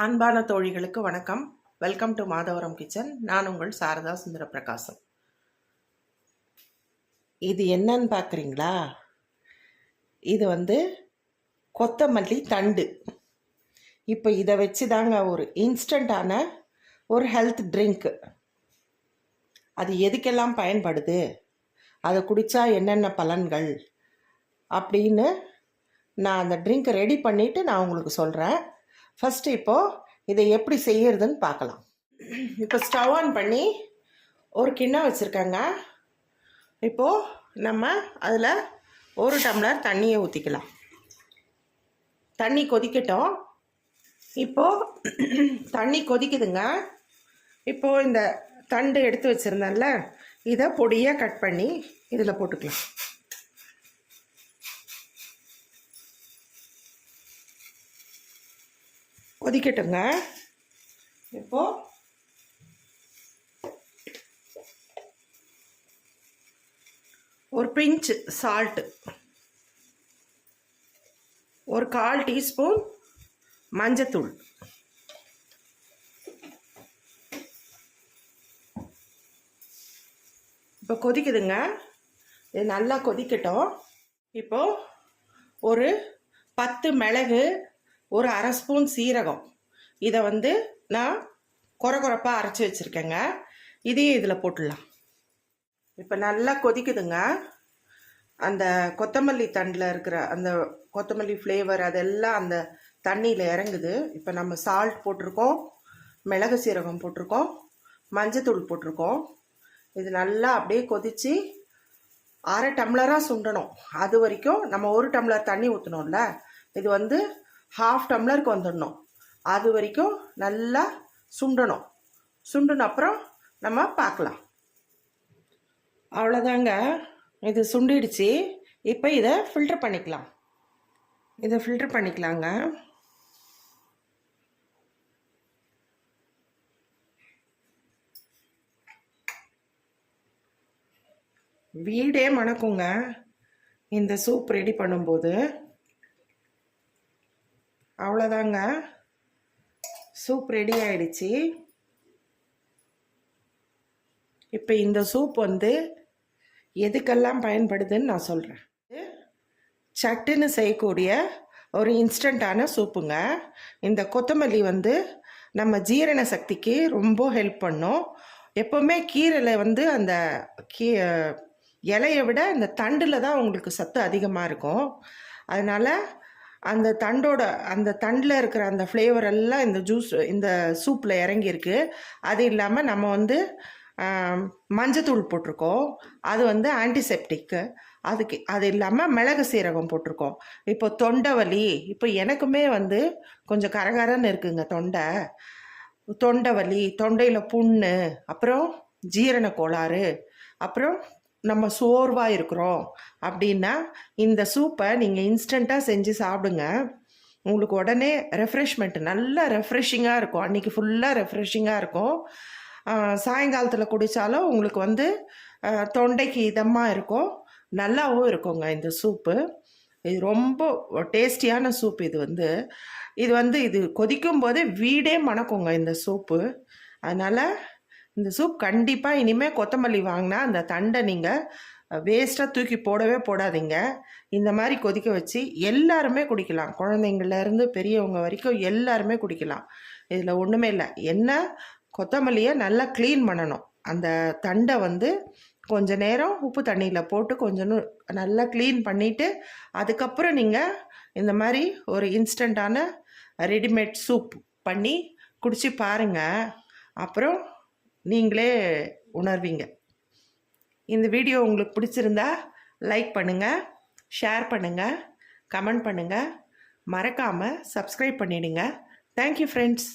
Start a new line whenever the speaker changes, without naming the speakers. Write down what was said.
அன்பான தோழிகளுக்கு வணக்கம். Welcome to Madhavaram kitchen. நான் உங்கள் சாரதா சுந்தர பிரகாசம். இது என்னன்னு பார்க்குறீங்களா? இது கொத்தமல்லி தண்டு. இப்போ இதை வச்சு தாங்க ஒரு இன்ஸ்டண்ட்டான ஒரு ஹெல்த் ட்ரிங்க்கு. அது எதுக்கெல்லாம் பயன்படுது, அதை குடித்தா என்னென்ன பலன்கள் அப்படின்னு நான் அந்த ட்ரிங்க்கை ரெடி பண்ணிவிட்டு நான் உங்களுக்கு சொல்கிறேன். ஃபஸ்ட்டு இப்போது இதை எப்படி செய்யறதுன்னு பார்க்கலாம். இப்போ ஸ்டவ் ஆன் பண்ணி ஒரு கிண்ணம் வச்சுருக்கேங்க. இப்போது நம்ம அதில் 1 டம்ளர் தண்ணியை ஊற்றிக்கலாம். தண்ணி கொதிக்கட்டும். இப்போது தண்ணி கொதிக்குதுங்க. இப்போது இந்த தண்டு எடுத்து வச்சுருந்தேன்ல, இதை பொடியாக கட் பண்ணி இதில் போட்டுக்கலாம். கொதிக்கட்டுங்க. இப்போது ஒரு பிஞ்ச் சால்ட்டு, ஒரு 1/4 டீஸ்பூன் மஞ்சத்தூள், இப்போ கொதிக்குதுங்க. இது நல்லா கொதிக்கட்டும். இப்போது ஒரு 10 மிளகு, ஒரு 1/2 ஸ்பூன் சீரகம், இதை நான் கொரகொரப்பாக அரைச்சி வச்சுருக்கேங்க. இதையும் இதில் போட்டுடலாம். இப்போ நல்லா கொதிக்குதுங்க. அந்த கொத்தமல்லி தண்டில் இருக்கிற அந்த கொத்தமல்லி ஃப்ளேவர் அதெல்லாம் அந்த தண்ணியில் இறங்குது. இப்போ நம்ம சால்ட் போட்டிருக்கோம், மிளகு சீரகம் போட்டிருக்கோம், மஞ்சத்தூள் போட்டிருக்கோம். இது நல்லா அப்படியே கொதித்து 1/2 டம்ளராக சுண்டணும். அது வரைக்கும் நம்ம 1 டம்ளர் தண்ணி ஊற்றணும்ல, இது 1/2 டம்ளருக்கு வந்துடணும். அது வரைக்கும் நல்லா சுண்டணும். சுண்டின அப்புறம் நம்ம பார்க்கலாம். அவ்வளோதாங்க, இது சுண்டிடுச்சு. இப்போ இதை ஃபில்டர் பண்ணிக்கலாம். இதை ஃபில்டர் பண்ணிக்கலாங்க. வீடே மணக்குங்க இந்த சூப் ரெடி பண்ணும்போது. அவ்வளோதாங்க, சூப் ரெடி ஆயிடுச்சு. இப்போ இந்த சூப் எதுக்கெல்லாம் பயன்படுதுன்னு நான் சொல்கிறேன். சட்டுன்னு செய்யக்கூடிய ஒரு இன்ஸ்டண்ட்டான சூப்புங்க. இந்த கொத்தமல்லி நம்ம ஜீரண சக்திக்கு ரொம்ப ஹெல்ப் பண்ணும். எப்போவுமே கீரையில் அந்த இலையை விட இந்த தண்டில் தான் உங்களுக்கு சத்து அதிகமாக இருக்கும். அதனால் அந்த தண்டில் இருக்கிற அந்த ஃப்ளேவர் எல்லாம் இந்த சூப்பில் இறங்கியிருக்கு. அது இல்லாமல் நம்ம மஞ்சத்தூள் போட்டிருக்கோம், அது ஆன்டிசெப்டிக்கு. அது இல்லாமல் மிளகு சீரகம் போட்டிருக்கோம். இப்போ தொண்டை வலி, இப்போ எனக்குமே கொஞ்சம் கரகரன்னு இருக்குங்க தொண்டை வலி, தொண்டையில் புண்ணு, அப்புறம் ஜீரண கோளாறு, அப்புறம் நம்ம சோர்வாக இருக்கிறோம் அப்படின்னா இந்த சூப்பை நீங்கள் இன்ஸ்டண்ட்டாக செஞ்சு சாப்பிடுங்க. உங்களுக்கு உடனே ரெஃப்ரெஷ்மெண்ட், நல்லா ரெஃப்ரெஷிங்காக இருக்கும். அன்றைக்கி ஃபுல்லாக ரெஃப்ரெஷிங்காக இருக்கும். சாயங்காலத்தில் குடித்தாலும் உங்களுக்கு தொண்டைக்கு இதமாக இருக்கும், நல்லாவும் இருக்குங்க இந்த சூப்பு. இது ரொம்ப டேஸ்டியான சூப். இது கொதிக்கும் போதே வீடே மணக்குங்க இந்த சூப்பு. அதனால் இந்த சூப் கண்டிப்பாக இனிமேல் கொத்தமல்லி வாங்கினா அந்த தண்டை நீங்கள் வேஸ்ட்டாக தூக்கி போடவே போடாதீங்க. இந்த மாதிரி கொதிக்க வச்சு எல்லாருமே குடிக்கலாம். குழந்தைங்கள்லேருந்து பெரியவங்க வரைக்கும் எல்லாருமே குடிக்கலாம். இதில் ஒன்றுமே இல்லை. என்ன, கொத்தமல்லியை நல்லா க்ளீன் பண்ணணும். அந்த தண்டை கொஞ்ச நேரம் உப்பு தண்ணியில் போட்டு கொஞ்சம் நல்லா க்ளீன் பண்ணிவிட்டு அதுக்கப்புறம் நீங்கள் இந்த மாதிரி ஒரு இன்ஸ்டண்ட்டான ரெடிமேட் சூப் பண்ணி குடிச்சு பாருங்கள். அப்புறம் நீங்களே உணர்வீங்க. இந்த வீடியோ உங்களுக்கு பிடிச்சிருந்தா லைக் பண்ணுங்கள், ஷேர் பண்ணுங்கள், கமெண்ட் பண்ணுங்கள், மறக்காமல் சப்ஸ்கிரைப் பண்ணிவிடுங்க. Thank you friends.